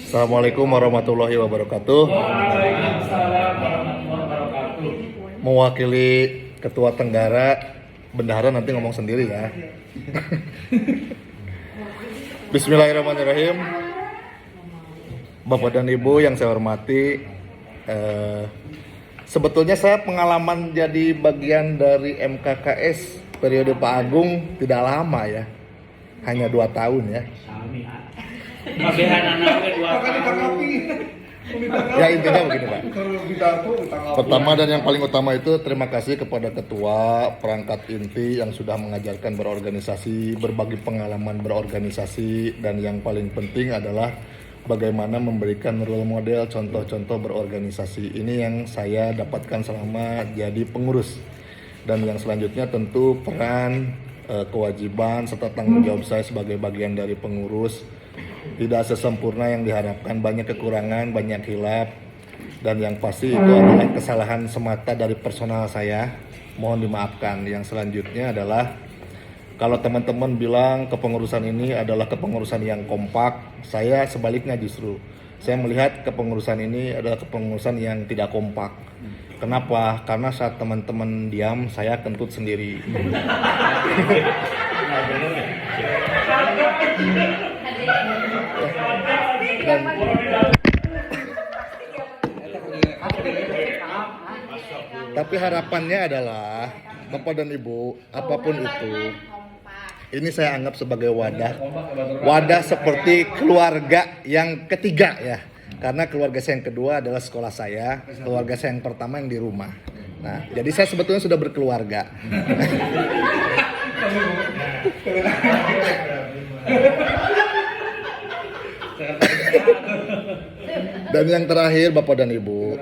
Assalamualaikum warahmatullahi wabarakatuh. Waalaikumsalam warahmatullahi wabarakatuh. Mewakili Ketua Tenggara, Bendahara nanti ngomong sendiri ya. Bismillahirrahmanirrahim. Bapak dan Ibu yang saya hormati, sebetulnya saya pengalaman jadi bagian dari MKKS periode Pak Agung tidak lama ya, hanya 2 tahun ya. Babehan anaknya 2 tahun. Ya intinya begini Pak. Pertama dan yang paling utama itu terima kasih kepada ketua perangkat inti yang sudah mengajarkan berorganisasi, berbagi pengalaman berorganisasi, dan yang paling penting adalah bagaimana memberikan role model contoh-contoh berorganisasi. Ini yang saya dapatkan selama jadi pengurus. Dan yang selanjutnya tentu peran, kewajiban serta tanggung jawab saya sebagai bagian dari pengurus tidak sesempurna yang diharapkan, banyak kekurangan, banyak hilaf, dan yang pasti itu adalah kesalahan semata dari personal saya, mohon dimaafkan. Yang selanjutnya adalah kalau teman-teman bilang kepengurusan ini adalah kepengurusan yang kompak, saya sebaliknya justru saya melihat kepengurusan ini adalah kepengurusan yang tidak kompak. Kenapa? Karena saat teman-teman diam, saya kentut sendiri. Dan, tapi harapannya adalah Bapak dan Ibu, apapun itu, ini saya anggap sebagai wadah seperti keluarga yang ketiga ya. Karena keluarga saya yang kedua adalah sekolah saya, keluarga saya yang pertama yang di rumah. Nah, jadi saya sebetulnya sudah berkeluarga. Dan yang terakhir Bapak dan Ibu,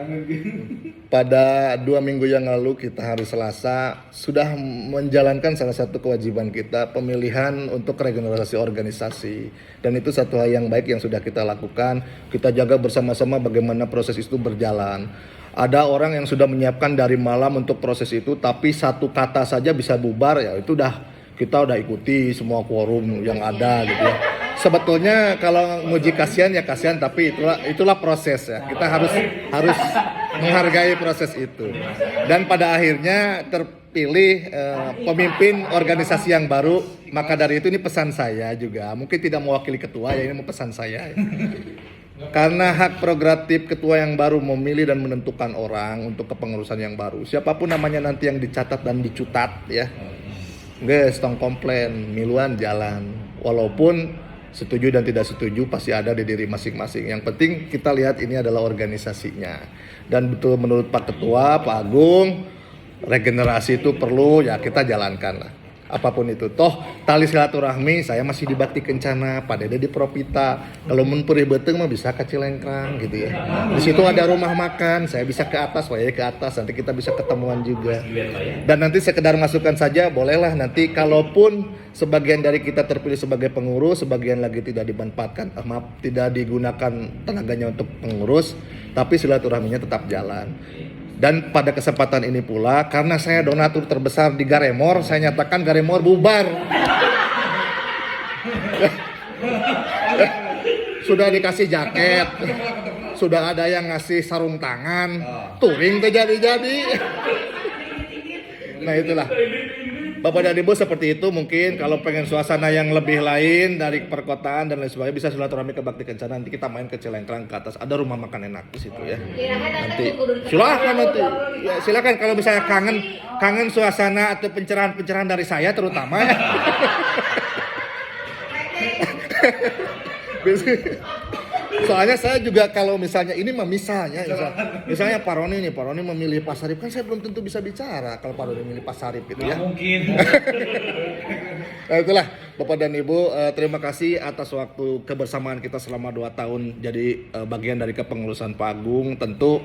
pada 2 minggu yang lalu kita hari Selasa sudah menjalankan salah satu kewajiban kita, pemilihan untuk regenerasi organisasi. Dan itu satu hal yang baik yang sudah kita lakukan. Kita jaga bersama-sama bagaimana proses itu berjalan. Ada orang yang sudah menyiapkan dari malam untuk proses itu, tapi satu kata saja bisa bubar, ya itu kita udah ikuti semua quorum yang ada gitu ya. Sebetulnya kalau nguji kasihan ya kasihan, tapi itulah proses ya. Kita harus menghargai proses itu. Dan pada akhirnya terpilih pemimpin organisasi yang baru. Maka dari itu ini pesan saya juga. Mungkin tidak mewakili ketua ya, ini pesan saya. Ya. Karena hak prerogatif ketua yang baru memilih dan menentukan orang untuk kepengurusan yang baru. Siapapun namanya nanti yang dicatat dan dicutat ya. Guys, tong komplain, miluan jalan. Walaupun setuju dan tidak setuju pasti ada di diri masing-masing. Yang penting kita lihat ini adalah organisasinya. Dan betul menurut Pak Ketua, Pak Agung, regenerasi itu perlu ya kita jalankan lah. Apapun itu. Toh tali silaturahmi saya masih di Bakti Kencana, Pak Dede di Propita. Kalau mun perih beteng mah bisa ke Cilengkrang gitu ya. Di situ ada rumah makan, saya bisa ke atas, saya ke atas, nanti kita bisa ketemuan juga. Dan nanti sekedar masukan saja, bolehlah nanti kalaupun sebagian dari kita terpilih sebagai pengurus, sebagian lagi tidak dimanfaatkan, tidak digunakan tenaganya untuk pengurus, tapi silaturahminya tetap jalan. Dan pada kesempatan ini pula, karena saya donatur terbesar di Garemor, saya nyatakan Garemor bubar. Sudah dikasih jaket, sudah ada yang ngasih sarung tangan, touring terjadi-jadi. Nah itulah. Bapak dan Ibu seperti itu, mungkin kalau pengen suasana yang lebih lain dari perkotaan dan lain sebagainya bisa silaturahmi ke Bakti Kencana, nanti kita main ke Cilengkrang ke atas, ada rumah makan enak di situ ya. Nanti silakan nanti. Ya, silakan kalau misalnya kangen suasana atau pencerahan dari saya terutama ya. Soalnya saya juga kalau misalnya ini mah misalnya Pak Roni memilih Pak Sarip, kan saya belum tentu bisa bicara kalau Pak Roni memilih Pak Sarip gitu ya. Mungkin. Nah, itulah Bapak dan Ibu, terima kasih atas waktu kebersamaan kita selama 2 tahun jadi bagian dari kepengurusan Pak Agung. Tentu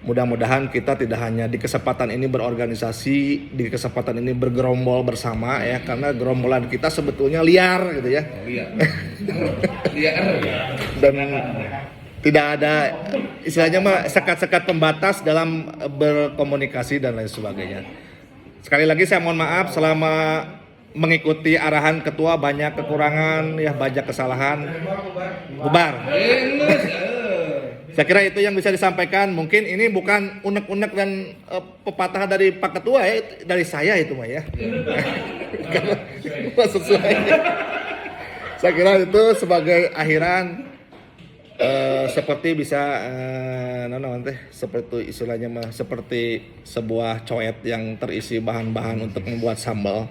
mudah-mudahan kita tidak hanya di kesempatan ini berorganisasi, di kesempatan ini bergerombol bersama ya, karena gerombolan kita sebetulnya liar gitu ya. Liar. Dan tidak ada istilahnya mah sekat-sekat pembatas dalam berkomunikasi dan lain sebagainya. Sekali lagi saya mohon maaf selama mengikuti arahan ketua banyak kekurangan ya, banyak kesalahan. Bubar. Saya kira itu yang bisa disampaikan. Mungkin ini bukan unek-unek dan pepatah dari Pak Ketua ya, dari saya itu mah ya. Karena sesuai. Saya kira itu sebagai akhiran seperti bisa seperti istilahnya mah seperti sebuah coet yang terisi bahan-bahan untuk membuat sambal.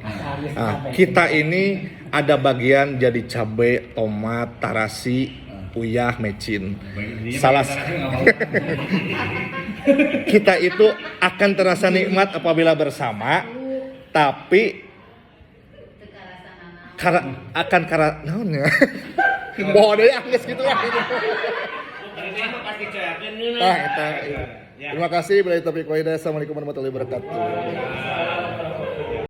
Nah, kita ini ada bagian jadi cabai, tomat, tarasi, uyah, mecin. Salah kita itu akan terasa nikmat apabila bersama, tapi akan naonnya. Bodoh ya, geus gitu lah. Terima kasih. Assalamualaikum warahmatullahi wabarakatuh.